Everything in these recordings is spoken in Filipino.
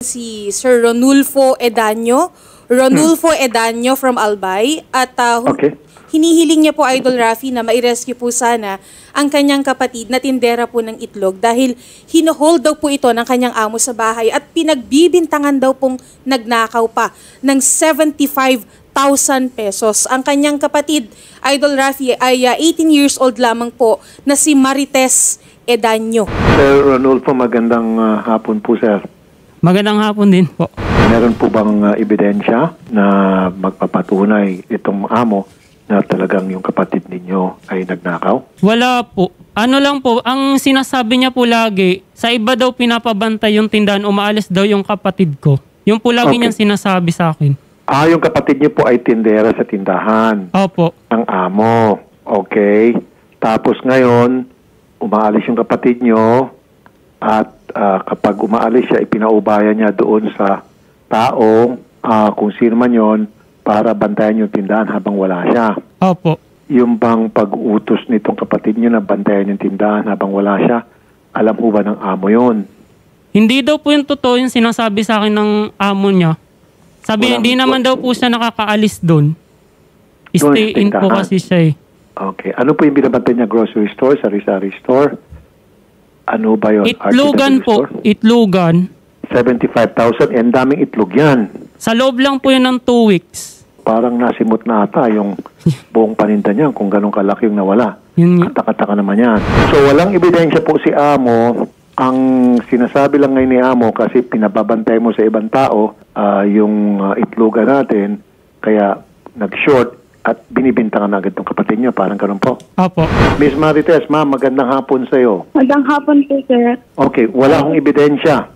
Si Sir Ronulfo Edanyo. Ronulfo Edanyo from Albay. At hinihiling niya po, Idol Rafi, na mai-rescue po sana ang kanyang kapatid na tindera po ng itlog dahil hinohold daw po ito ng kanyang amo sa bahay at pinagbibintangan daw pong nagnakaw pa ng 75,000 pesos. Ang kanyang kapatid, Idol Rafi, ay 18 years old lamang po na si Marites Edanyo. Sir Ronulfo, magandang hapon po, sir. Magandang hapon din po. Meron po bang ebidensya na magpapatunay itong amo na talagang yung kapatid ninyo ay nagnakaw? Wala po. Ano lang po, ang sinasabi niya po lagi, sa iba daw pinapabantay yung tindahan, umaalis daw yung kapatid ko. Yung po lagi niyang sinasabi sa akin. Yung kapatid niyo po ay tindera sa tindahan. Opo. Ng amo. Okay. Tapos ngayon, umaalis yung kapatid niyo at kapag umaalis siya, ipinaubayan niya doon sa tao, kung sino man yun, para bantayan yung tindahan habang wala siya. Opo. Yung bang pag-utos nitong kapatid niyo na bantayan yung tindahan habang wala siya, alam mo ba ng amo yun? Hindi daw po yung totoo yung sinasabi sa akin ng amo niya. Sabi, hindi naman daw po siya nakakaalis doon. Stay in po kasi siya eh. Okay. Ano po yung binabantay niya? Grocery store? Sari-sari store? Ano ba yun? Itlogan po. Itlogan. 75,000. And daming itlog yan. Sa loob lang po yun ng 2 weeks. Parang nasimot na ata yung buong paninda niya kung ganun kalaki yung nawala. Kataka-taka naman yan. So walang ebidensya po si amo. Ang sinasabi lang ngayon ni amo kasi pinababantay mo sa ibang tao yung itlogan natin. Kaya nag-short at binibintangan na agad ng kapatid niyo. Parang ganun po. Opo. Miss Marites, ma'am, magandang hapon sa'yo. Magandang hapon po, sir. Okay, wala akong ebidensya.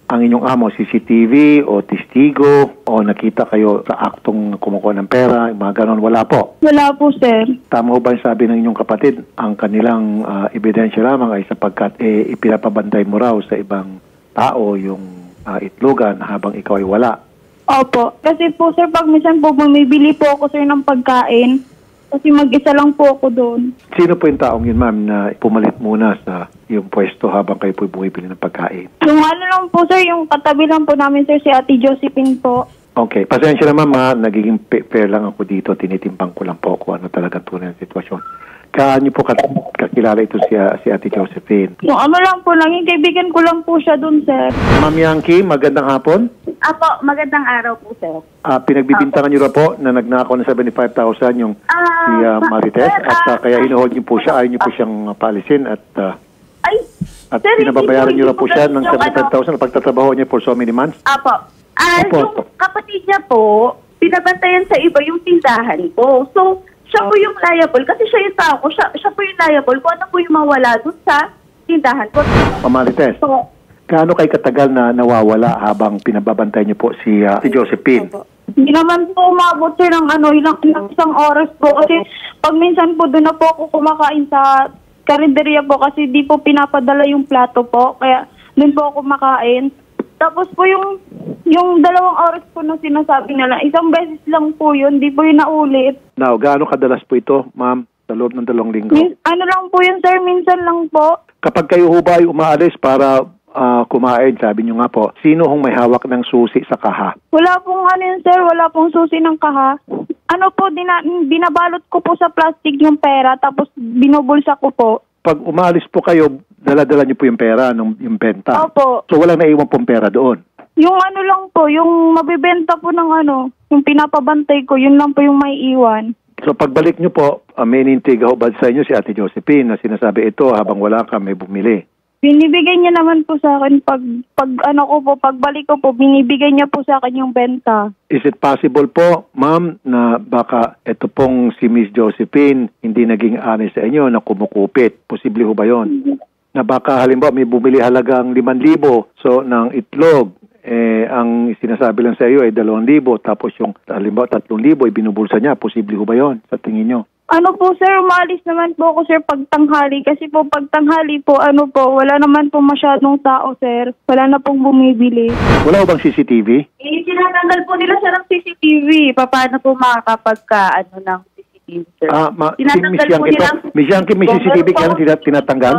Ang inyong amo, CCTV o testigo o nakita kayo sa aktong kumukuha ng pera, mga ganon, wala po. Wala po, sir. Tama ba yung sabi ng inyong kapatid? Ang kanilang ebidensya lamang ay sapagkat ipinapabantay mo raw sa ibang tao yung itlogan habang ikaw ay wala. Opo. Kasi po, sir, pag minsan po bumibili po ako, sir, ng pagkain, kasi mag-isa lang po ako doon. Sino po yung taong yun, ma'am, na pumalit muna sa yung pwesto habang kayo po bumibili ng pagkain? Yung ano lang po, sir, yung katabi lang po namin, sir, si Ate Josephine po. Okay. Pasensya na, ma'am, nagiging fair lang ako dito. Tinitimbang ko lang po kung ano talagang tunay na sitwasyon. Kaano po kakilala ito si Ate Josephine? Yung ano lang po, naging kaibigan ko lang po siya doon, sir. Ma'am Yankee, magandang hapon. Apo, magandang araw po, sir. Pinagbibintangan niyo na po na nagnakaw ng 75,000 yung si Marites at kaya hinuhold niyo po siya, ayaw niyo po siyang paalisin at sir, pinababayaran niyo na po siya ng 75,000 na pagtatrabaho niya for so many months? Apo. Yung kapatid niya po, pinabantayan sa iba yung tindahan ko. So, siya po yung liable kasi siya yung tao ko. Siya po yung liable kung ano po yung mawala dun sa tindahan ko. Marites, gaano kayo katagal na nawawala habang pinababantay niyo po si Josephine? Hindi naman po umabot, sir, ng isang oras po. Kasi pag minsan po doon na po ako kumakain sa karinderya po kasi di po pinapadala yung plato po. Kaya doon po ako makain. Tapos po yung 2 oras po na sinasabi nila, isang beses lang po yun, di po yun naulit. Now, gaano kadalas po ito, ma'am, sa loob ng 2 linggo? Ano lang po yun, sir, minsan lang po. Kapag kayo ho ba ay umaalis para kumain, sabi niyo nga po, sino hong may hawak ng susi sa kaha? Wala pong ano yun, sir, wala pong susi ng kaha. Ano po, binabalot ko po sa plastic yung pera, tapos binubulsa ko po. Pag umaalis po kayo, dala-dala niyo po yung pera, yung benta. Opo. So walang naiwan pong pera doon? Yung ano lang po, yung mabibenta po ng yung pinapabantay ko, yun lang po yung may iwan. So pagbalik niyo po, may nintigaw ba sa inyo si Ate Josephine na sinasabi ito habang wala ka may bumili? Binibigay niya naman po sa akin pagbalik ko po, binibigay niya po sa akin yung benta. Is it possible po, ma'am, na baka ito pong si Miss Josephine hindi naging honest sa inyo na kumukupit? Posible ho ba yun? Na baka halimbawa may bumili halagang 5,000 so ng itlog, ang sinasabi lang sa iyo ay 2,000 tapos yung halimbawa 3,000 ay binubulsa niya. Posible ho ba yun sa tingin niyo? Ano po, sir, umalis naman po ako, sir, pagtanghali. Kasi po, pagtanghali po, wala naman po masyadong tao, sir. Wala na pong bumibili. Wala bang CCTV? Tinatanggal po nila siya ng CCTV. Paano po ng CCTV, sir? Tinatanggal po nila. Miss Yankee, may CCTV kaya tinatanggal?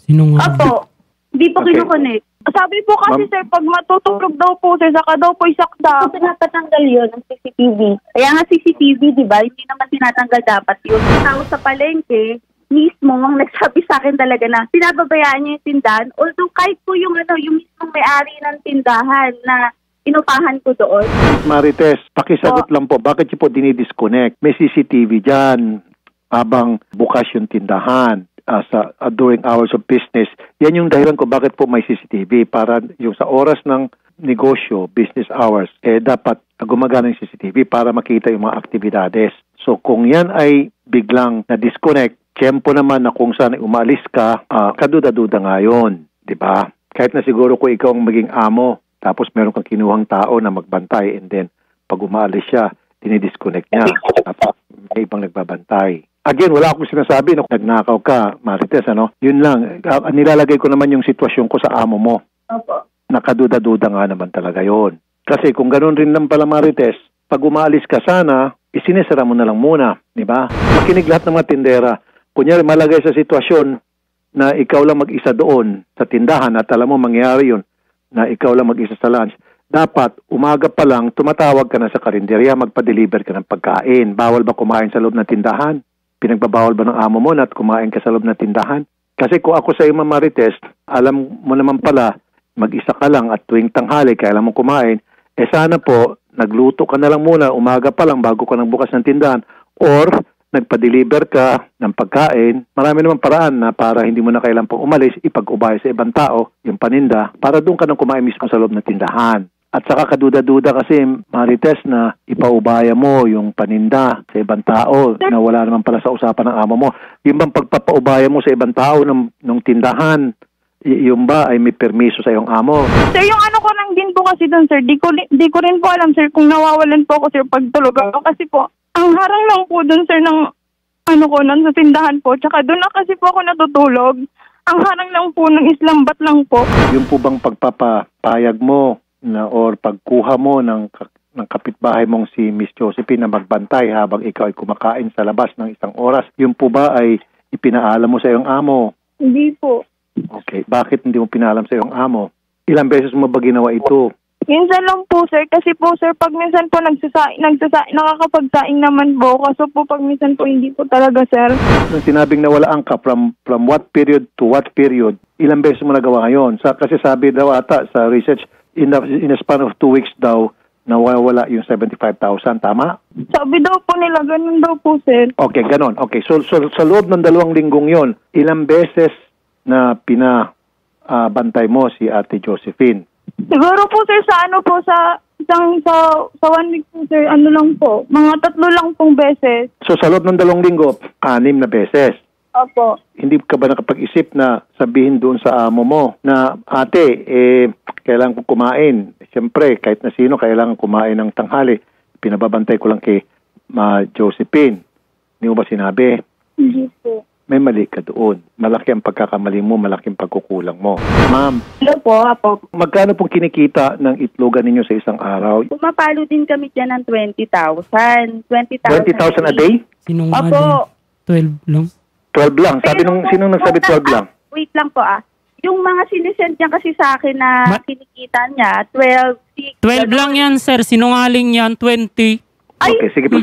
Sino nga? Apo. Hindi po kinukunik. Sabi po kasi, sir, pag matutulog daw po, sir, saka daw po isakda. So, pinapatanggal yun ng CCTV. Kaya nga CCTV, di ba, hindi naman tinatanggal dapat yun. Tao sa palengke, mismo ang nagsabi sa akin talaga na pinababayaan niya yung tindahan. Although kahit po yung mismong may-ari ng tindahan na inupahan ko doon. Marites, pakisagot lang po, bakit niyo po dinidisconnect? May CCTV dyan habang bukas yung tindahan. During hours of business. Yan yung dahilan ko bakit po may CCTV para yung sa oras ng negosyo, business hours, dapat gumagana yung CCTV para makita yung mga aktibidades. So kung yan ay biglang na-disconnect, tiyempo naman na kung saan umalis ka, kaduda-duda nga yun, di ba? Kahit na siguro kung ikaw ang maging amo, tapos meron kang kinuhang tao na magbantay and then pag umaalis siya, dinidisconnect niya. Tapos may ibang nagbabantay. Again, wala akong sinasabi na nagnakaw ka, Marites, ano? Yun lang, nilalagay ko naman yung sitwasyon ko sa amo mo. Opo. Nakaduda-duda nga naman talaga yon. Kasi kung ganoon rin lang pala, Marites, pag umaalis ka sana, isinesara mo na lang muna, di ba? Makinig lahat ng mga tindera. Kunyari, malagay sa sitwasyon na ikaw lang mag-isa doon sa tindahan at alam mo mangyayari yun, na ikaw lang mag-isa sa lunch. Dapat, umaga pa lang, tumatawag ka na sa karinderya, magpa-deliver ka ng pagkain. Bawal ba kumain sa loob ng tindahan? Pinagbabawal ba ng amo mo na kumain ka sa loob ng tindahan? Kasi kung ako sa iyo, Marites, alam mo naman pala, mag-isa ka lang at tuwing tanghali, kailan mo kumain, sana po, nagluto ka na lang muna, umaga pa lang bago ka nang bukas ng tindahan, or nagpa-deliver ka ng pagkain. Marami naman paraan na para hindi mo na kailan pang umalis, ipag-ubaya sa ibang tao, yung paninda, para doon ka nang kumain mismo sa loob ng tindahan. At saka kaduda-duda kasi, Marites, na ipaubaya mo yung paninda sa ibang tao na wala naman pala sa usapan ng amo mo. Yung bang pagpapaubaya mo sa ibang tao ng tindahan, yung ba ay may permiso sa iyong amo? Sir, yung ano ko lang din po kasi doon, sir, di ko rin po alam, sir, kung nawawalan po ako, sir, pagtulog ako. Kasi po, ang harang lang po doon, sir, ng nun sa tindahan po. Tsaka doon na kasi po ako natutulog. Ang harang lang po ng islambat lang po. Yung po bang pagpapayag mo na or pagkuha mo ng kapitbahay mong si Miss Josephine na magbantay habang ikaw ay kumakain sa labas ng isang oras, yun po ba ay ipinaalam mo sa iyong amo? Hindi po. Okay. Bakit hindi mo pinaalam sa iyong amo? Ilang beses mo ba ginawa ito? Minsan lang po, sir. Kasi po, sir, pag minsan po nakakapagsaing naman po. Kaso po, pag minsan po, hindi po talaga, sir. Nung sinabing nawalaan ka, from what period to what period, ilang beses mo nagawa ngayon? Kasi sabi daw ata sa research, in a span of 2 weeks daw, nawawala yung 75,000. Tama? Sabi daw po nila, ganun daw po, sir. Okay, ganun. Okay, so sa loob ng 2 linggong yon, ilang beses na pinabantay mo si Ate Josephine? Siguro po, sir, sa 1 week po, sir, lang po. Mga 3 lang pong beses. So sa loob ng 2 linggo, 6 na beses. Opo. Hindi ka ba nakapag-isip na sabihin doon sa amo mo na, ate, kailangan ko kumain. Siyempre, kahit na sino, kailangan kumain ng tanghali. Pinababantay ko lang kay Josephine. Hindi mo ba sinabi? Hindi po. May mali ka doon. Malaki ang pagkakamali mo, malaki ang pagkukulang mo. Ma'am. Hello po, apo. Magkano pong kinikita ng itlogan ninyo sa isang araw? Pumapalo din kami dyan ng 20,000. 20,000 a day? Sinungaling. Opo. 12 lang. 12 lang. Sabi sinong nagsabi 12 lang? Wait lang po Yung mga sinisend niya kasi sa akin na kinikita niya, 12, 6. 12 lang yan, sir. Sinungaling yan, 20. Ay, Okay, sige po.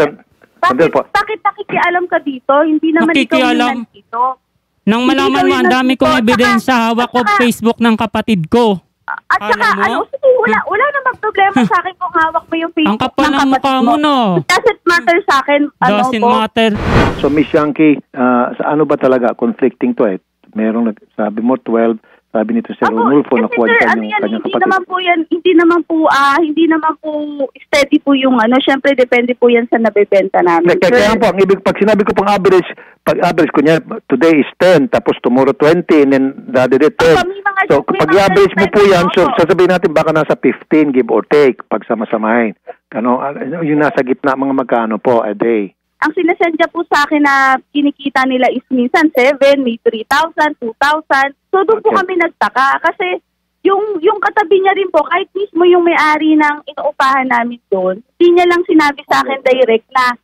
bakit nakikialam ka dito? Hindi naman Nakikialam. ikaw yung nandito. Nang malaman mo, ang dami kong ebidensya, hawak ko Facebook ng kapatid ko. At saka, Alam mo? sige, wala namang problema sa akin kung hawak mo yung Facebook Ang kapal ng ng kapatid mukha mo, no? It doesn't matter sa akin, Doesn't matter. So, Miss Yankee, sa ano ba talaga? Conflicting to Merong sabi mo 12, sabi nito si Ronulfo, nakuha niya kanyang kapatid. Hindi naman po steady po yung syempre depende po yan sa nabebenta namin. Kaya po, pag sinabi ko pang average, kunya today is 10, tapos tomorrow 20, and then the other day 10. So, pag i-average mo po yan, so sasabihin natin baka nasa 15, give or take, pag sama-samahin. Yung nasa gitna, mga magkano po a day? Ang sinasendya po sa akin na kinikita nila is minsan 7, may 3,000, 2,000. So doon po kami nagtaka kasi yung katabi niya rin po, kahit mismo yung may-ari ng inuupahan namin doon, hindi niya lang sinabi sa akin direct na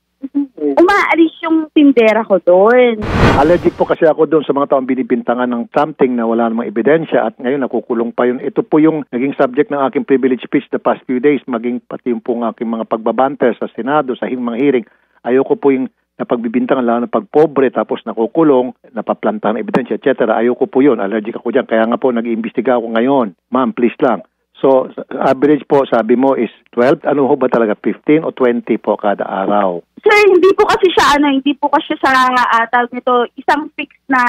umaalis yung tindera ko doon. Allergic po kasi ako doon sa mga taong binibintangan ng something na wala namang ebidensya at ngayon nakukulong pa yun. Ito po yung naging subject ng aking privilege speech the past few days, maging pati yung pong aking mga pagbabante sa Senado, sa mga hearing. Ayoko po yung napagbibintangan, lalo na pagpobre, tapos nakukulong, napaplanta ng ebidensya, etc. Ayoko po yun. Allergic ako dyan. Kaya nga po nag-iimbestiga ako ngayon. Ma'am, please lang. So, average po, sabi mo is 12. Ano ho ba talaga? 15 o 20 po kada araw? Sir, hindi po kasi siya, hindi po kasi siya, tawag nito, isang fixed na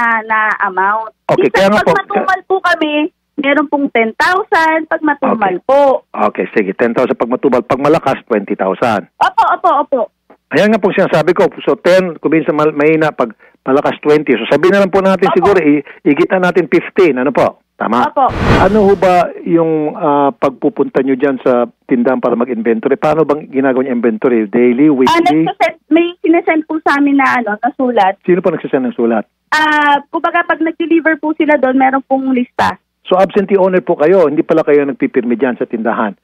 amount. Okay, kaya nga po. Pag matumal po kami, meron pong 10,000 pag matumal po. Okay, sige. 10,000 pag matumal. Pag malakas, 20,000. Opo. Ayan nga po sinasabi ko. So 10, kung minsan mahina, pag malakas 20. So sabihin na lang po natin siguro, igit na natin 15. Ano po? Tama? Opo. Ano ho ba yung pagpupunta nyo dyan sa tindahan para mag-inventory? Paano bang ginagawa yung inventory? Daily, weekly? May sinesend po sa amin na sulat. Sino po nagsasend ng sulat? Kumbaga pag nag-deliver po sila doon, meron pong lista. So absentee owner po kayo, hindi pala kayo nagpipirmi dyan sa tindahan?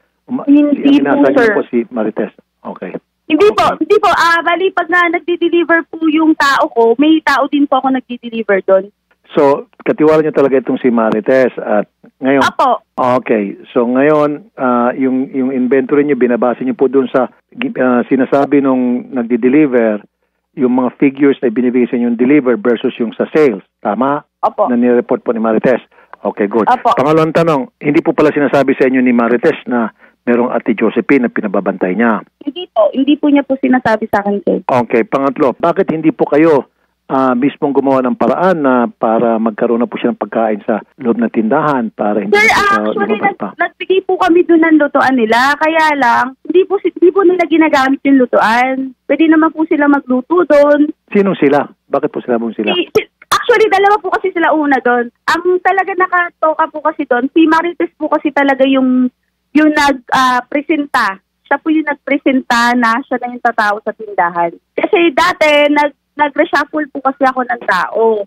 Hindi po, sir. Po si Marites. Okay. Hindi po. Bali, pag nagdi-deliver po yung tao ko, may tao din po ako nagdi-deliver doon. So, katiwala niyo talaga itong si Marites at ngayon. Apo. Okay. So ngayon, yung inventory niyo binabase niyo po doon sa sinasabi nung nagdi-deliver, yung mga figures na binibigay sa inyo yung deliver versus yung sa sales. Tama? Apo. Na ni-report po ni Marites. Okay, good. Apo. Pangalawang tanong, hindi po pala sinasabi sa inyo ni Marites na merong Ate Josephine na pinababantay niya? Hindi po niya po sinasabi sa akin, sir. Okay, pangatlo, bakit hindi po kayo mismong gumawa ng paraan na para magkaroon na po siya ng pagkain sa loob ng tindahan para hindi sir, actually, nagbigay po kami doon ng lutuan nila. Kaya lang, hindi po nila ginagamit yung lutuan. Pwede naman po sila magluto doon. Sinong sila? Bakit po sila mong sila? Actually, dalawa po kasi sila una doon. Ang talaga nakatoka po kasi doon, si Marites po kasi talaga yung nag-presenta. Siya po yung nagpresenta na siya na yung tatao sa tindahan. Kasi dati, nag-reshuffle po kasi ako ng tao.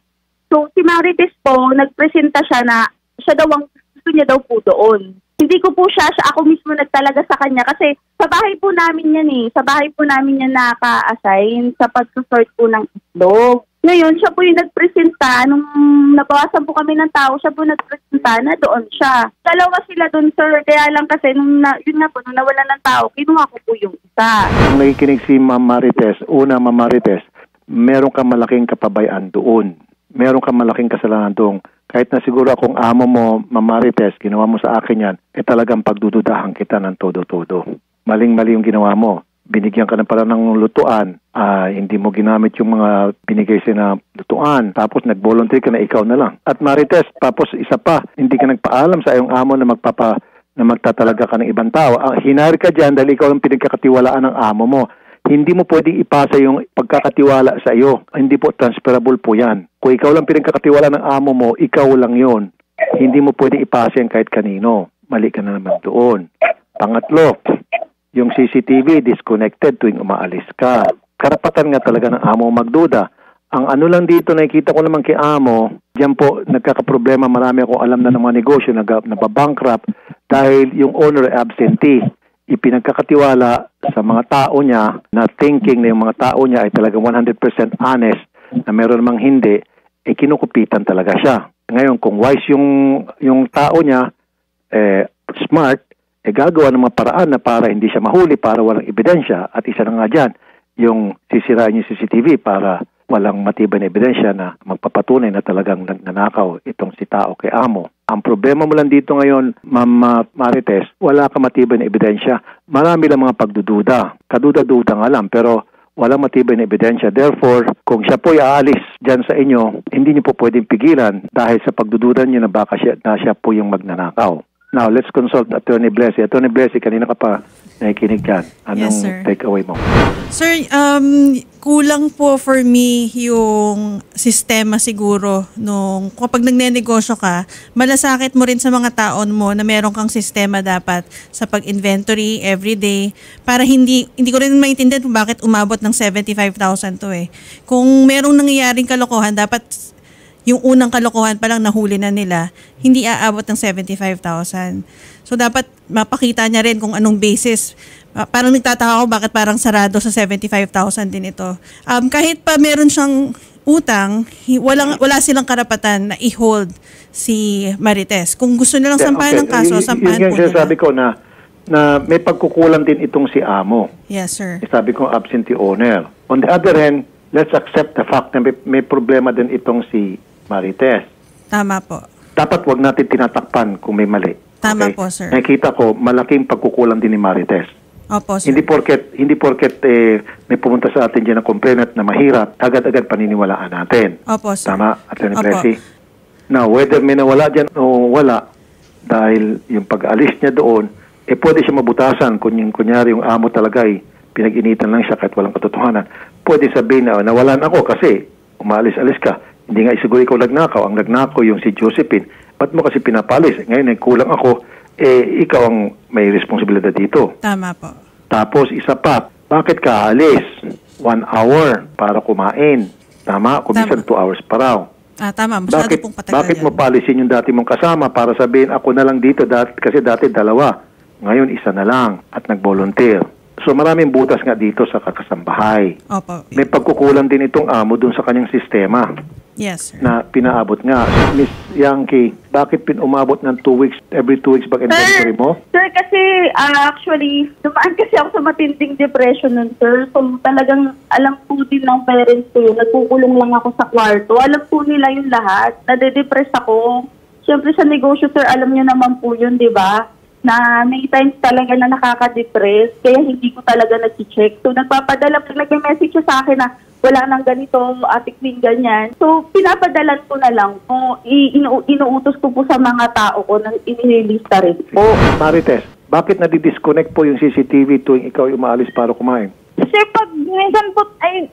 So, si Marites po, nagpresenta siya na siya daw ang gusto niya daw po doon. Hindi ko po siya ako mismo nagtalaga sa kanya kasi sa bahay po namin yan Sa bahay po namin yan naka-assign sa pag-sort po ng itlog. Ngayon, siya po yung nagpresenta. Nung nabawasan po kami ng tao, siya po nagpresenta na doon siya. Dalawa sila doon, sir. Kaya lang kasi, nung nawala ng tao, kinuha ko po yung isa. Kung nakikinig si Ma'am Marites, Ma'am Marites, meron kang malaking kapabayaan doon. Meron kang malaking kasalanan doon. Kahit na siguro akong amo mo, Ma'am Marites, ginawa mo sa akin yan, talagang pagdududahan kita ng todo-todo. Maling-mali yung ginawa mo. Binigyan ka na pala ng lutuan, hindi mo ginamit yung mga binigay sa na lutuan, tapos nag-volunteer ka na ikaw na lang. At Marites, tapos isa pa, hindi ka nagpaalam sa iyong amo na magtatalaga ka ng ibang tao. Hinari ka dyan dahil ikaw ang pinagkakatiwalaan ng amo mo. Hindi mo pwedeng ipasa yung pagkakatiwala sa iyo. Hindi po transferable po yan. Kung ikaw lang pinagkakatiwala ng amo mo, ikaw lang yon. Hindi mo pwedeng ipasa yan kahit kanino. Mali ka na naman doon. Pangatlo, yung CCTV disconnected tuwing umaalis ka. Karapatan nga talaga ng amo magduda. Ang ano lang dito, nakikita ko naman kay amo, diyan po nagkakaproblema, marami akong alam na ng mga negosyo, nababankrupt dahil yung owner absentee. Ipinagkakatiwala sa mga tao niya na thinking na yung mga tao niya ay talagang 100% honest na meron namang hindi, kinukupitan talaga siya. Ngayon, kung wise yung tao niya, smart, gagawa ng mga paraan na para hindi siya mahuli, para walang ebidensya. At isa na nga dyan, yung sisirain yung CCTV para walang matibay na ebidensya na magpapatunay na talagang nagnanakaw itong si tao kay amo. Ang problema mo lang dito ngayon, Ma'am Marites, wala ka matibay na ebidensya. Marami lang mga pagdududa. Kaduda-duda nga lang, pero walang matibay na ebidensya. Therefore, kung siya po aalis dyan sa inyo, hindi niyo po pwedeng pigilan dahil sa pagdududa niyo na baka siya po yung magnanakaw. Now, let's consult Attorney Blessy. Attorney Blessy, kanina ka pa nakikinig yan. Anong take-away mo? Sir, kulang po for me yung sistema siguro nung kapag nagnenegosyo ka, malasakit mo rin sa mga taon mo na meron kang sistema dapat sa pag-inventory everyday para hindi ko rin maintindihan kung bakit umabot ng 75,000 to eh. Kung merong nangyayaring kalokohan, dapat yung unang kalokohan pa lang nahuli na nila, hindi aabot ng 75,000. So dapat mapakita niya rin kung anong basis Parang nagtataka ako bakit parang sarado sa 75,000 din ito. Kahit pa meron siyang utang, wala silang karapatan na i-hold si Marites. Kung gusto nilang sampahan ng kaso, sampahan po nila. Sabi ko na may pagkukulang din itong si Amo. Yes, sir. Sabi ko absentee owner. On the other hand, let's accept the fact na may problema din itong si Marites. Tama po. Dapat wag natin tinatakpan kung may mali. Tama po, sir. Nakikita ko, malaking pagkukulang din ni Marites. Opo, sir. Hindi porket may pumunta sa atin dyan na complainant na mahirap, agad-agad paniniwalaan natin. Opo, sir. Tama, Atty. Plessy? Now, whether may nawala dyan o wala, dahil yung pag-alis niya doon, pwede siya mabutasan kung kunyari yung amo talaga pinag-initan lang siya kahit walang katotohanan. Pwede sabihin na nawalan ako kasi umalis-alis ka. Hindi nga isiguro ikaw nagnakaw. Ang nagnakaw yung si Josephine. Ba't mo kasi pinapalis? Ngayon, kulang ako. Ikaw ang may responsibilidad dito. Tama po. Tapos, isa pa, bakit ka alis? 1 hour para kumain. Tama? Kung minsan 2 hours pa raw. Tama. Masyado pong patagal bakit mo paalisin yung dati mong kasama para sabihin, ako na lang dito kasi dati 2. Ngayon, 1 na lang at nag-volunteer. So, maraming butas nga dito sa kakasambahay. Opo. May pagkukulang din itong amo dun sa kanyang sistema. Yes, sir. Na pinaabot nga. Miss Yankee, bakit umabot ng 2 weeks, every 2 weeks inventory mo? Sir, kasi actually, dumaan kasi ako sa matinding depression nun, sir. So, talagang alam po din ng parents ko yun. Nagkukulong lang ako sa kwarto. Alam po nila yung lahat. Nade-depress ako. Siyempre sa negosyo, sir, alam niyo naman po yun, di ba? Na may times talaga na nakaka-depress. Kaya hindi ko talaga nag-check. So, nagpapadala, pag nag-message siya sa akin na wala nang ganito, Ate Queen, ganyan. So, pinapadalan ko na lang po. Inuutos ko po sa mga tao ko na inilista rin po. Marites, bakit nadi-disconnect po yung CCTV tuwing ikaw yung umaalis para kumain? Sir, pag minsan po,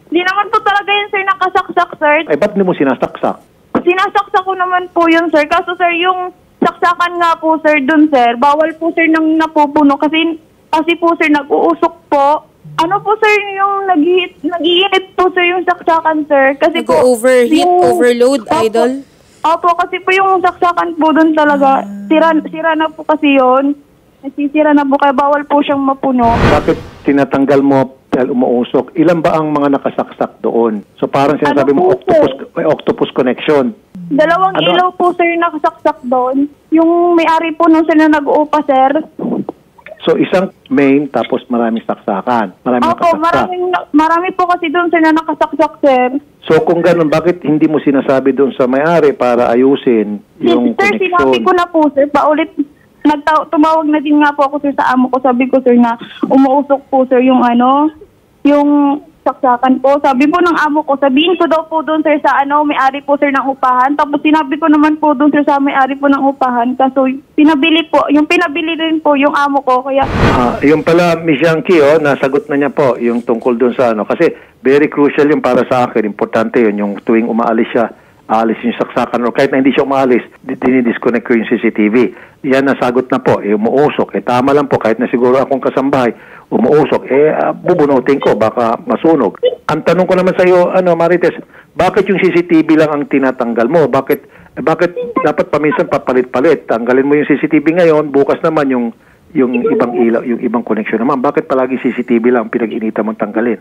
di naman po talaga yun, sir, nakasaksak, sir. Ba't hindi mo sinasaksak? Sinasaksak ko naman po yun, sir. Kaso, sir, yung saksakan nga po, sir, dun, sir, bawal po, sir, nang napupuno. Kasi po, sir, nag-uusok po. Ano po, sir, yung nag-iinit po, sir, yung saksakan, sir. Kasi po, overheat, overload, idol? Opo, kasi po yung saksakan po doon talaga, sira na po kasi yun. Nasisira na po, kaya bawal po siyang mapuno. Bakit tinatanggal mo dahil umuusok? Ilan ba ang mga nakasaksak doon? So parang sinasabi mo, octopus connection. 2 ilaw po, sir, nakasaksak doon. Yung may-ari po nung sila nag-uupa, sir. So, isang main, tapos maraming saksakan. Opo, marami po kasi doon sila nakasaksak, sir. So, kung ganun, bakit hindi mo sinasabi doon sa may-ari para ayusin yung sir, connection? sinabi ko na po, sir, paulit. Tumawag na din nga po ako, sir, sa amo ko. Sabi ko, sir, na umuusok po, sir, yung saksakan po. Sabi po ng amo ko, sabihin ko daw po doon, sir, sa may-ari po, sir, ng upahan. Tapos sinabi ko naman po doon, sir, sa may-ari po ng upahan. Kaso pinabili rin po yung amo ko. Kaya yung pala, Miss Yankee, nasagot na niya po yung tungkol doon sa Kasi very crucial yung para sa akin. Importante yun, yung tuwing umaalis siya, aalis yung saksakan. O kahit na hindi siya umaalis, dinidisconnect ko yung CCTV. Yan, nasagot na po. Umuusok. Tama lang po, kahit na siguro akong kasambahay, umuusok, bubunutin ko, baka masunog. Ang tanong ko naman sa iyo, Marites, bakit yung CCTV lang ang tinatanggal mo? Bakit dapat paminsan papalit-palit? Tanggalin mo yung CCTV ngayon, bukas naman yung ibang ilaw, yung ibang connection naman. Bakit palagi CCTV lang pinag-inita mong tanggalin?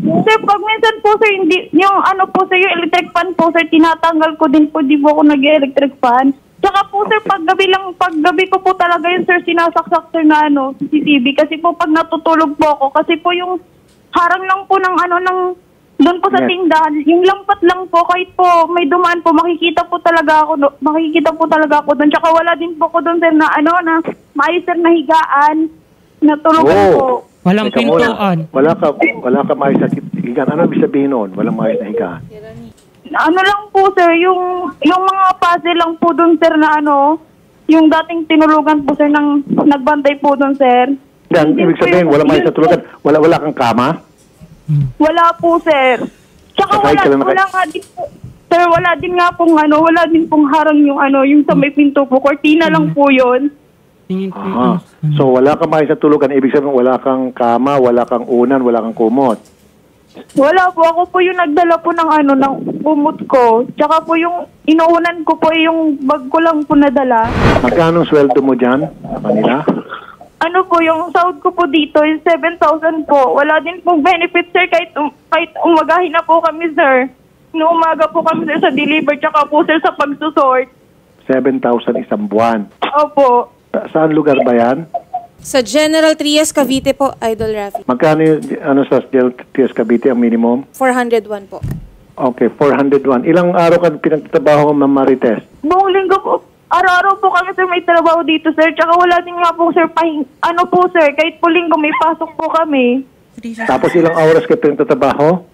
sir, pag minsan po, sir, hindi, yung sir, yung electric fan po, sir, tinatanggal ko din po, di po ako nag-electric fan. Tsaka po, sir, paggabi ko po talaga yun, sir, sinasaksak, sir, na CCTV. Kasi po, pag natutulog po ako, kasi po yung harang lang po ng doon po sa tindahan, yung lampat lang po, kahit po may dumaan po, makikita po talaga ako doon. Tsaka wala din po ko doon, sir, na maayos, sir, na higaan, natulugan po. Walang pintuan. Wala ka maayos na higaan. Ano ibig sabihin noon? Walang maayos na higaan. Lang po, sir, yung mga puzzle lang po doon, sir, na yung dating tinulugan po, sir, nang nagbantay po doon, sir. Ibig sabihin, walang maayos na tulugan. Wala kang kama? Wala po, sir. Tsaka wala nga din po. Sir, wala din pong harang yung sa may pinto po. Kortina lang po yun. So, wala kang maayos na tulugan. Ibig sabihin, wala kang kama, wala kang unan, wala kang kumot. Wala po. Ako po yung nagdala po ng ng kumot ko. Tsaka po yung inuunan ko po yung bag ko lang po nadala. Magkano sweldo mo dyan sa kanila? Ano po, yung sahod ko po dito is 7,000 po. Wala din pong benefit, sir, kahit umagahin na po kami, sir. Noong umaga po kami, sir, sa deliver, tsaka po, sir, sa pagsusort. 7,000 isang buwan. Opo. Saan lugar ba yan? Sa General Trias, Cavite po, Idol Rafi. Magkano yung sa General Trias Cavite ang minimum? 401 po. Okay, 401. Ilang araw ka pinagtatrabaho, Ma'am Marites? Buong linggo po. Araw-araw po kami, sir, may trabaho dito, sir. Tsaka wala din nga po, sir, ano po, sir, kahit po linggo may pasok po kami. Tapos ilang oras ka pinagtatrabaho?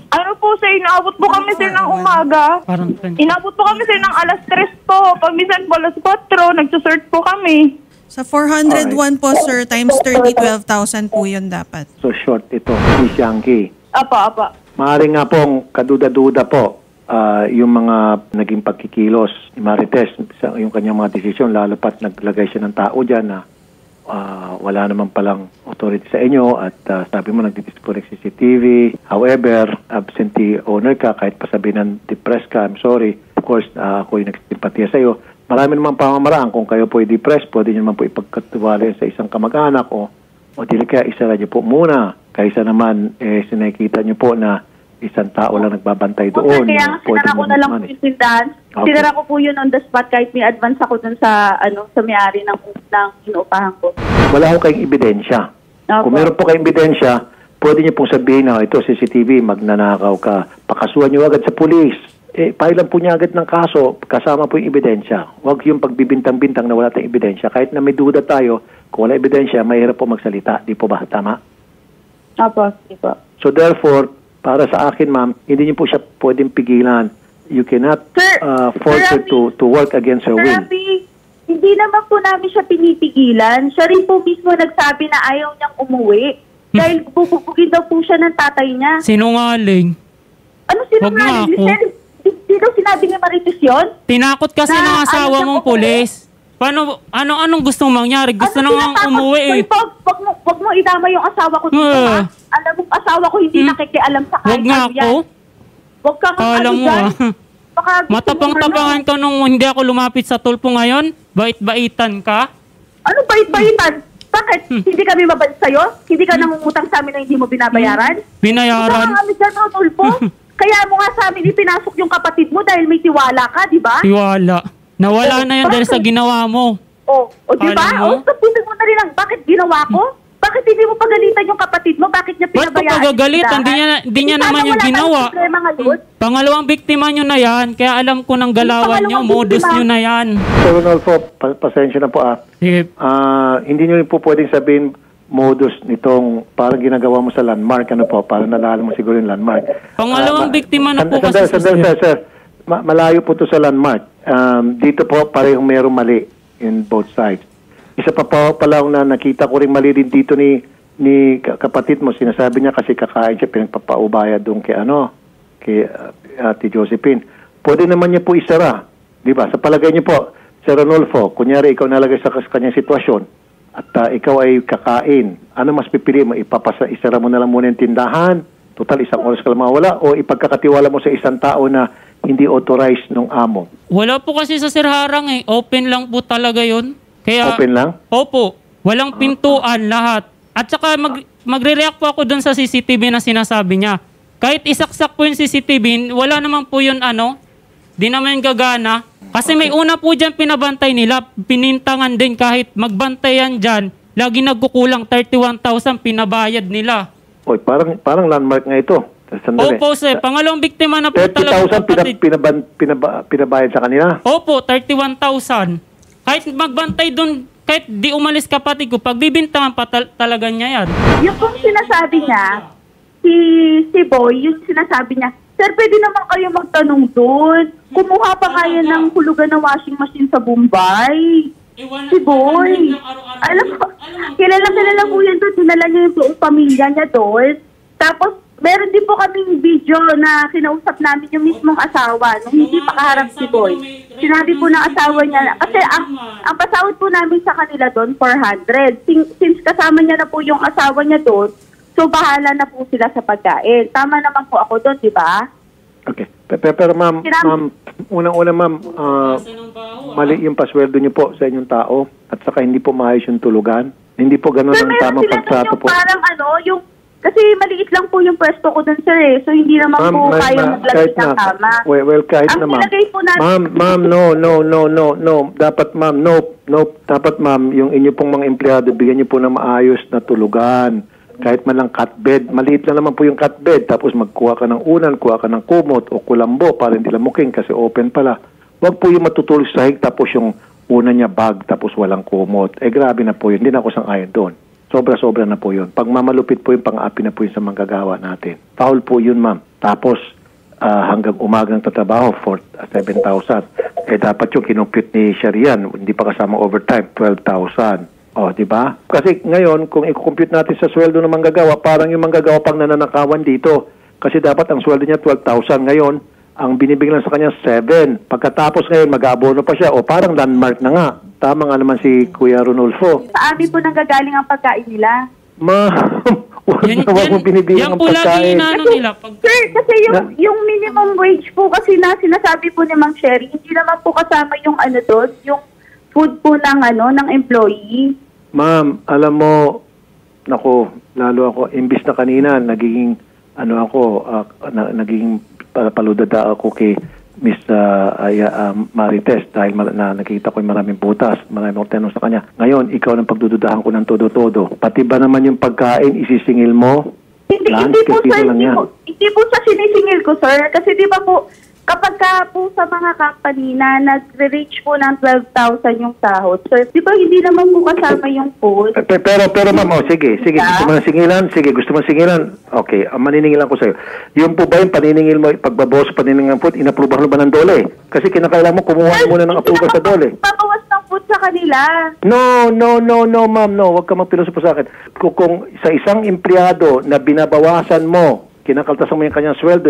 Ano po, sir, inaabot po kami, sir, ng umaga. Parang Inabot po kami, sir, ng alas 3 po. Pag minsan po, alas 4, nagsusort po kami. Sa 401 po, sir, times 30, 12,000 po yun dapat. So short ito, Miss Yankee. Apa. Maaari nga pong kaduda-duda po yung mga naging pagkikilos ni Marites sa yung kanyang mga desisyon, lalo pat naglagay siya ng tao dyan na wala naman palang authority sa inyo at sabi mo nagdi-disconnect CCTV. However, absentee owner ka, kahit pasabihin ng depressed ka, I'm sorry. Of course, ako yung nagsimpatiya sa iyo. Marami naman pamamaraan. Kung kayo po ay depressed, pwede nyo naman po ipagkatiwala sa isang kamag-anak o dili kaya isara nyo po muna. Kaysa naman, sinakita nyo po na isang tao lang nagbabantay doon. Kaya nga sinara ko na lang po yung tindahan. Okay. Sinara ko po yun on the spot kahit may advance ako dun sa sa may-ari ng inuupahan ko. Wala ko kayong ebidensya. Opo. Kung meron po kayong ebidensya, pwede niyo pong sabihin na ito CCTV, magnanakaw ka. Pakasuhan niyo agad sa pulis. Pailan po niya agad ng kaso, kasama po yung ebidensya. Huwag yung pagbibintang-bintang na wala tayong ebidensya. Kahit na may duda tayo, kung wala ebidensya, mahirap po magsalita. Di po ba? Tama? Opo, di po. So therefore, para sa akin, ma'am, hindi niyo po siya pwedeng pigilan. You cannot force her to work against her will. Rafi, hindi naman po namin siya pinipigilan. Siya rin po mismo nagsabi na ayaw niyang umuwi. Dahil bubugin daw po siya ng tatay niya. Sinungaling. Ano sinungaling? Hindi daw sinabi ni Marites yun? Tinakot kasi ng asawa mong pulis. Paano, anong gusto mong mangyari? Gusto nang umuwi eh. Wag mo idama yung asawa ko dito, ha? Alam mo, asawa ko hindi nakikialam sa kahit Wag nga ano yan. ako. Wag kang Kala mo dyan. Baka gusto Matapang-tapangan ka nung hindi ako lumapit sa tulpo ngayon? Bait-baitan ka? Ano bait-baitan? Bakit? Hindi kami mabait sa'yo? Hindi ka nangungutang sa amin na hindi mo binabayaran? Binayaran? Kami dyan, tulpo. Kaya mo nga sa amin ipinasok yung kapatid mo dahil may tiwala ka, di ba? Tiwala. Nawala na yan dahil sa ginawa mo. O di ba? Alam mo? Tapusin mo na rin lang. Bakit ginawa ko? Bakit hindi mo pagalitan yung kapatid mo? Bakit niya Ba't ko pinabayaan? pagagalitan? Di niya naman yung ginawa. Problema ngayon. Pangalawang biktima nyo na yan. Kaya alam ko ng galawan nyo. Modus nyo na yan. Sir Ronaldo, pasensya na po Sige. hindi nyo rin po pwedeng sabihin modus nitong parang ginagawa mo sa landmark. Ano po? Parang nalala mo siguro yung landmark. Pangalawang biktima na po kasi. Sir. Malayo po to sa landmark. Dito po parehong mayroong mali in both sides. Isa pa po pala na nakita ko rin mali din dito ni kapatid mo. Sinasabi niya kasi kakain siya, pinagpapaubaya doon kay Ate Josephine. Pwede naman niya po isara. Di ba? Sa palagay niyo po, Sir Ranulfo, kunyari ikaw nalagay sa kanyang sitwasyon at ikaw ay kakain. Ano mas pipili mo? Isara mo na lang muna yung tindahan? Total, isang oras ka lang mawala? O ipagkakatiwala mo sa isang tao na hindi authorized ng amo? Wala po kasi sa Sir Harang eh. Open lang po talaga yun. Kaya, Open lang? Opo. Walang pintuan lahat. At saka magre-react po ako dun sa CCTV na sinasabi niya. Kahit isaksak po yung CCTV, wala naman po yun di naman gagana. Kasi may una po dyan pinabantay nila. Pinintangan din kahit magbantayan dyan. Lagi nagkukulang 31,000 pinabayad nila. Oy, parang landmark nga ito. Sandali. Opo sir, pangalawang biktima na po talaga. 30,000 pinabayad sa kanila? Opo, 31,000. Kahit magbantay doon, kahit di umalis kapatid ko, pagbibintangan pa talaga niya yan. Yung kung sinasabi niya, si Boy, yung sinasabi niya, sir, pwede naman kayo magtanong doon. Kumuha pa kayo ng hulugan ng washing machine sa Bombay. Si Boy. Alam mo, kilala po yan doon. Dinala niya yung buong pamilya niya doon. Tapos, meron din po kaming video na kinausap namin yung mismong asawa nung hindi pa kaharap si Boy. Sinabi po ng asawa niya, kasi ang pasahod po namin sa kanila doon, 400. Since kasama niya na po yung asawa niya doon, so bahala na po sila sa pagkain. Tama naman po ako doon, di ba? Okay. Pero ma'am, unang-una ma'am, mali yung pasweldo niyo po sa inyong tao at saka hindi po maayos yung tulugan. Hindi po ganun Sir, ang meron tamang sila pagtrato yung po. parang yung, kasi maliit lang po yung pwesto ko dun, sir, eh. So, hindi naman po kayang maglagay kahit ng kama. Well, kahit Ang na, ma'am. nilagay po natin... Ma'am, no. Dapat, ma'am, no. Dapat, ma'am, yung inyo pong mga empleyado, bigyan niyo po ng maayos na tulugan. Kahit man lang cut bed. Maliit lang naman po yung cut bed. Tapos magkuha ka ng unan, kuha ka ng kumot o kulambo para hindi lamuking kasi open pala. Huwag po yung matutulog sa hig tapos yung una niya bag tapos walang kumot. Grabe na po yun. Hindi na ako sang-ayon doon. Sobra-sobra na po yun. Pag mamalupit po yung pang-api na po yun sa manggagawa natin. Foul po yun, ma'am. Tapos hanggang umagang tatrabaho for 7,000. Dapat yung kinumpute ni Sharian, hindi pa kasama overtime, 12,000. Di ba? Kasi ngayon, kung i-compute natin sa sweldo ng manggagawa, parang yung manggagawa pang nananakawan dito. Kasi dapat ang sweldo niya 12,000 ngayon, ang binibigyan lang sa kanya 7. Pagkatapos ngayon, mag-aabono pa siya. Parang landmark na nga. Tama nga naman si Kuya Ronulfo. Sa amin po nanggagaling ang pagkain nila. Ma'am, huwag mo binibigyan ng pagkain. Nila. Sir, kasi yung minimum wage po kasi na sinasabi po ni Mang Sherry, hindi naman po kasama yung doon, yung food po ng employee. Ma'am, alam mo, nako, lalo ako, imbis na kanina, naging paludada ako kay Miss Marites dahil nakikita ko yung maraming butas, maraming tanong sa kanya. Ngayon, ikaw nang pagdududahan ko ng todo-todo. Pati ba naman yung pagkain, isisingil mo? Hindi po, sir. Hindi po sa sinisingil ko, sir. Kasi di ba po, kapag ka po sa mga company na nag-reach po ng 12,000 yung sahod, sir, di ba hindi naman po kasama yung food? Pero ma'am, sige. Gusto mo singilan? Sige, gusto mo singilan? Okay, maniningilan ko sa'yo. Yung po ba yung paniningil mo, pagbabawas paniningil ng food, inaprubahan mo ba ng dole? Kasi kinakailangan mo kumuha muna ng approval sa dole. Pabawas ng food sa kanila. No, ma'am, no. Huwag ka magpilosopo sa akin. Kung sa isang empleyado na binabawasan mo, kinakaltasan mo yung kanyang sweldo,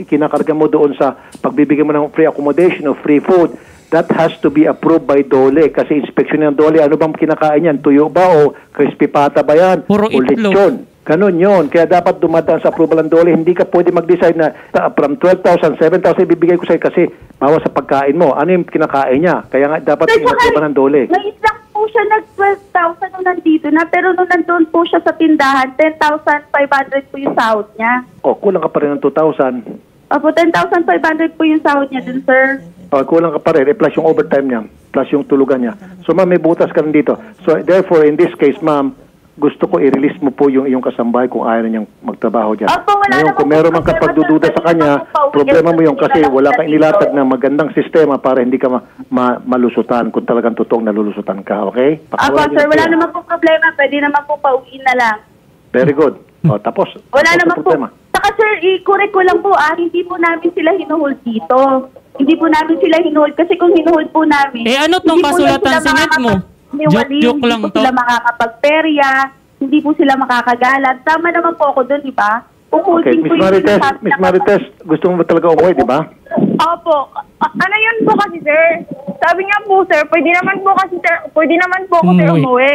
kinakarga mo doon sa pagbibigay mo ng free accommodation o free food, that has to be approved by DOLE. Kasi inspeksyon ng DOLE, ano bang kinakain yan? Tuyo ba o crispy pata ba yan? Puro o lechon? Ganon yun. Kaya dapat dumadaan sa approval ng DOLE. Hindi ka pwede mag-decide na from 12,000, 7,000 ibibigay ko sa'yo kasi bawas sa pagkain mo. Ano yung kinakain niya? Kaya nga dapat in-approve ng DOLE. May isang po siya nag-12,000 nung nandito na, pero nung nandun po siya sa tindahan, 10,500 po yung sahod niya. Kulang ka pa rin ng 2,000. Opo, 10,500 po yung sahod niya dun, sir. Kulang ka pa rin. Plus yung overtime niya. Plus yung tulugan niya. So, ma'am, may butas ka rin dito. So, therefore, in this case, ma'am, gusto ko i-release mo po yung iyong kasambahay kung ayaw na niyang magtrabaho dyan. Ngayon, kung meron man kang pagdududa sa kanya, problema mo yung kasi wala kang inilatag na magandang sistema para hindi ka malusutan kung talagang totoong nalulusutan ka, okay? Sir, wala naman po problema. Pwede naman po pauwiin na lang. Very good. Tapos? Wala naman po. Saka sir, i-correct ko lang po, hindi po namin sila hinuhold dito. Hindi po namin sila hinuhold kasi kung hinuhold po namin... ano tong kasulatan sa net mo? Joke lang to. Hindi po sila makakapagperya, hindi po sila makakagalat. Tama naman po ako doon, di ba? Okay, Miss Marites, gusto mo ba talaga umuwi, di ba? Opo. Ano yun po kasi, sir? Sabi nga po, sir, pwede naman po ako, sir, umuwi.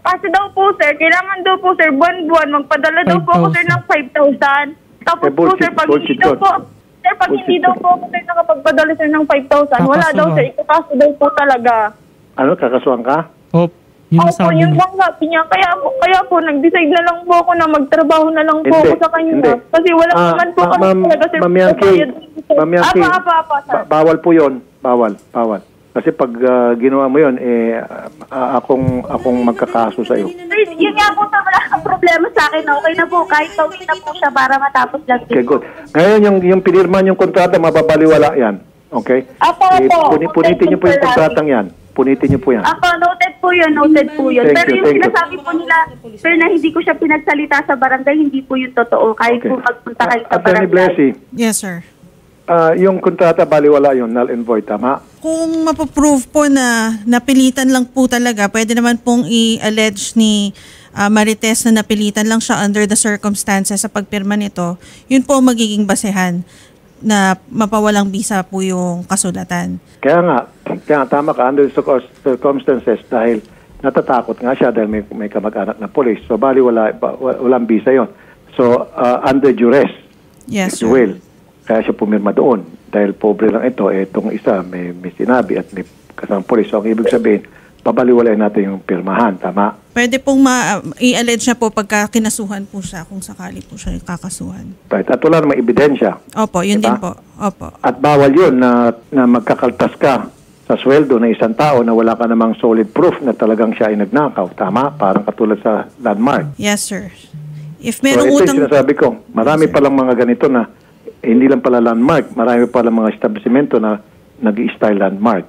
Kasi daw po, sir, kailangan daw po, sir, buwan-buwan, magpadala daw po ako, sir, ng 5,000. Tapos po, sir, pag hindi daw po, sir, pag hindi daw po ako, sir, nakapagpadala, sir, ng 5,000, wala daw, sir, ikukaso daw po talaga. Ano, kakasuhan ka? Opo, yun lang sabi niya. Kaya po, nag-decide na lang po ako na magtrabaho na lang po ako sa kanya. Kasi wala naman po kami talaga, sir. Ma'am Yanki, bawal po yun. Bawal. Kasi pag ginawa mo yun, akong magkakaso sa iyo. Yun nga po, wala kang problema sa akin. Okay na po, kahit pauwi na po siya para matapos lang. Okay, good. Ngayon, yung pinirman yung kontrata, mababaliwala yan. Okay? Punitin niyo po yung kontratang yan. Punitin niyo po yan. Noted po yun. Pero yung sinasabi po nila, sir, na hindi ko siya pinagsalita sa barangay, hindi po yung totoo. Kahit po magpunta kayo sa barangay. Attorney Blessy. Yes, sir. Yung kontrata, baliwala yun, null and void, tama? Kung mapaprove po na napilitan lang po talaga, pwede naman pong i-allege ni Marites na napilitan lang siya under the circumstances sa pagpirma nito. Yun po magiging basehan na mapawalang bisa po yung kasulatan. Kaya nga tama ka, under circumstances dahil natatakot nga siya dahil may kamag-anak na police. So, walang bisa yon. So, under duress, yes, if you will. Kaya siya pumirma doon. Dahil pobre lang ito, itong isa may sinabi at may kasamang police. So, ang ibig sabihin, babaliwalain natin yung pirmahan. Tama? Pwede pong i-allege na po pagka kinasuhan po siya kung sakali po siya kakasuhan. Right. At wala namang ebidensya. Opo, yun Diba? din po. Opo. At bawal yun na magkakaltas ka sa sweldo ng isang tao na wala ka namang solid proof na talagang siya ay nagnakaw. Tama? Parang katulad sa landmark. Yes, sir. If So merong ito utang... yung sinasabi ko. Marami palang mga ganito na hindi lang pala landmark. Marami palang mga establishmento na nag-i-style landmark.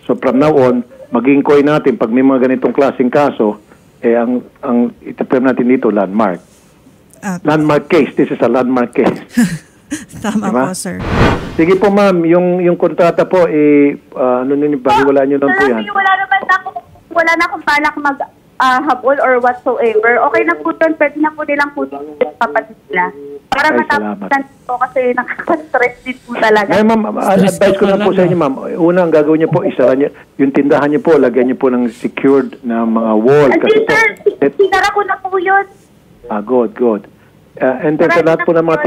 So from now on, maging koy natin pag may mga ganitong klaseng kaso, ang itaterm natin dito, landmark. Landmark case. This is a landmark case. Tama Diba? po, sir. Sige po, ma'am. Yung kontrata po, baliwalaan nyo lang po yan. Wala na akong balak habol or whatsoever. Okay na po doon. Pwede na po nilang po kapatid nila. Para Ay, matapos salamat. po kasi nakaka-stress din po talaga. Ay, ma'am, advice ko lang po sa inyo, ma'am. Una, ang gagawin niyo po, isara niyo, yung tindahan niyo po, lagyan niyo po ng secured na mga wall. Kasi po, Sinara ko na po yun. good. And then sa lahat po ng mga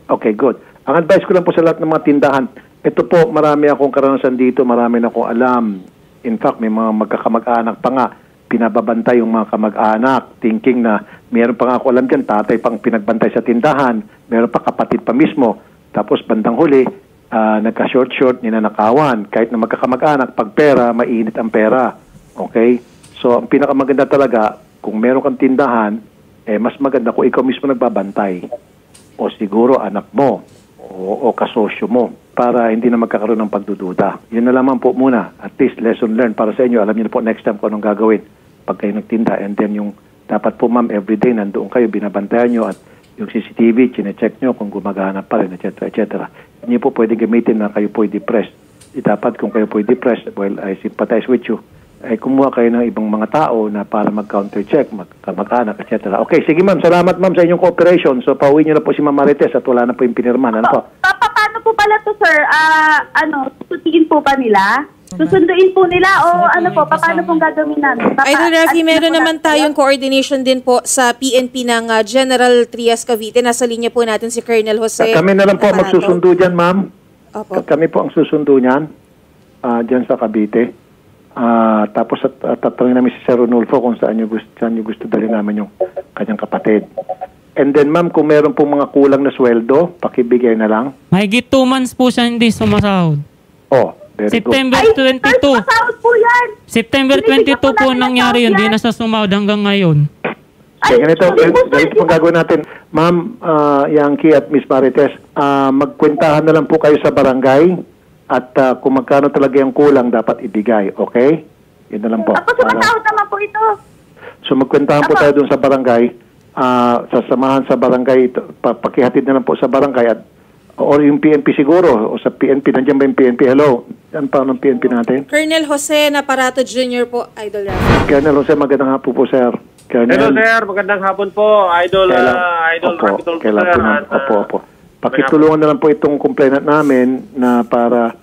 okay, good. Ang advice ko lang po sa lahat ng mga tindahan, ito po, marami akong karanasan dito, marami na akong alam. In fact, may mga magkakamag-anak pa nga, pinababantay yung mga kamag-anak, thinking na meron pa nga ako alam dyan, tatay pang pinagbantay sa tindahan, meron pa kapatid pa mismo. Tapos bandang huli, nagka-short-short, ninanakawan. Kahit na magkakamag-anak, pag pera, mainit ang pera. Okay? So, ang pinakamaganda talaga, kung meron kang tindahan, mas maganda kung ikaw mismo nagbabantay. O siguro anak mo, o kasosyo mo, para hindi na magkakaroon ng pagdududa. Yun na lamang po muna. At least lesson learned para sa inyo. Alam niyo na po next time kung anong gagawin pag kayo nagtinda. And then yung dapat po, ma'am, everyday nandoon kayo, binabantayan nyo at yung CCTV, chinecheck nyo kung gumagana pa rin, etc. etc. Hindi po pwede gamitin na kayo po'y depressed. Dapat kung kayo po'y depressed, well, I sympathize with you. Ay kumuha kayo ng ibang mga tao na para mag-counter-check, mag-anak, etc. Okay, sige ma'am. Salamat ma'am sa inyong cooperation. So, pauwi nyo na po si Ma'am Marites at wala na po yung pinirman. Ano po? Paano po pala to, sir? Susunduin po ba nila? Susunduin po nila o ano po? Paano pong gagawin namin? Idol Rafi, meron naman tayong coordination din po sa PNP ng General Trias Cavite. Nasa linya po natin si Colonel Jose. Kami na lang po Aparato. magsusundo dyan, ma'am. Opo. Kami po ang susundo niyan dyan sa Cavite. Tapos tatanungin namin si Sir Ronulfo kung saan nyo gusto dali namin yung kanyang kapatid. And then, ma'am, kung meron pong mga kulang na sweldo, pakibigay na lang. Mahigit 2 months po siya hindi sumasahod. Oh, very September good. 22. Masahod po yan. September 22 po nangyari yun. Di na siya sumahod hanggang ngayon. Okay, ganito pong gagawin natin. Ma'am, Yankee at Miss Marites, magkwentahan na lang po kayo sa barangay at kung magkano talaga yung kulang, dapat ibigay. Okay? Yun na lang po. Ako sumasahod naman po ito. So magkwentahan po tayo dun sa barangay. Sasamahan sa barangay, pakihatid na lang po sa barangay at or yung PNP siguro o sa PNP. Nandiyan ba yung PNP? Hello? Yan pa ng PNP natin? Colonel Jose Aparato Jr. po, Idol Rafi. Colonel Jose, magandang hapon po, sir. Colonel. Hello, sir. Magandang hapon po. Idol Rafi Tulfo, sir. Opo. Pakitulungan na lang po itong complainant namin na para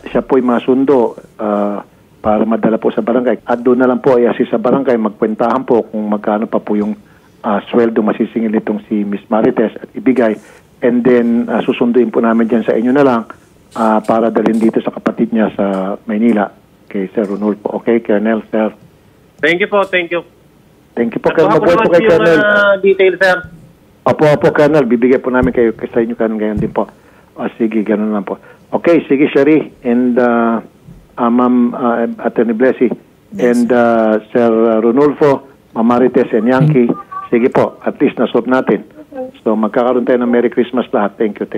siya po'y masundo para madala po sa barangay. At doon na lang po ay assist sa barangay, magkwentahan po kung magkano pa po yung sweldo masisingil nitong si Miss Marites at ibigay. And then susunduin po namin dyan sa inyo na lang para dalhin dito sa kapatid niya sa Maynila kay Sir Ronulfo. Okay, Colonel, sir? Thank you po. Thank you. Thank you po, Colonel. Mabuhay po kay Colonel. Detail, sir. Opo, Colonel. Bibigay po namin kayo sa inyo ganyan din po. Sige, ganun lang po. Okay, sige, Sherry. And Ma'am Attorney Blessy. And Sir Ronulfo, Ma'am Marites and Yankee. Sige po, at least na-solve natin. So magkakaroon tayo ng Merry Christmas lahat. Thank you.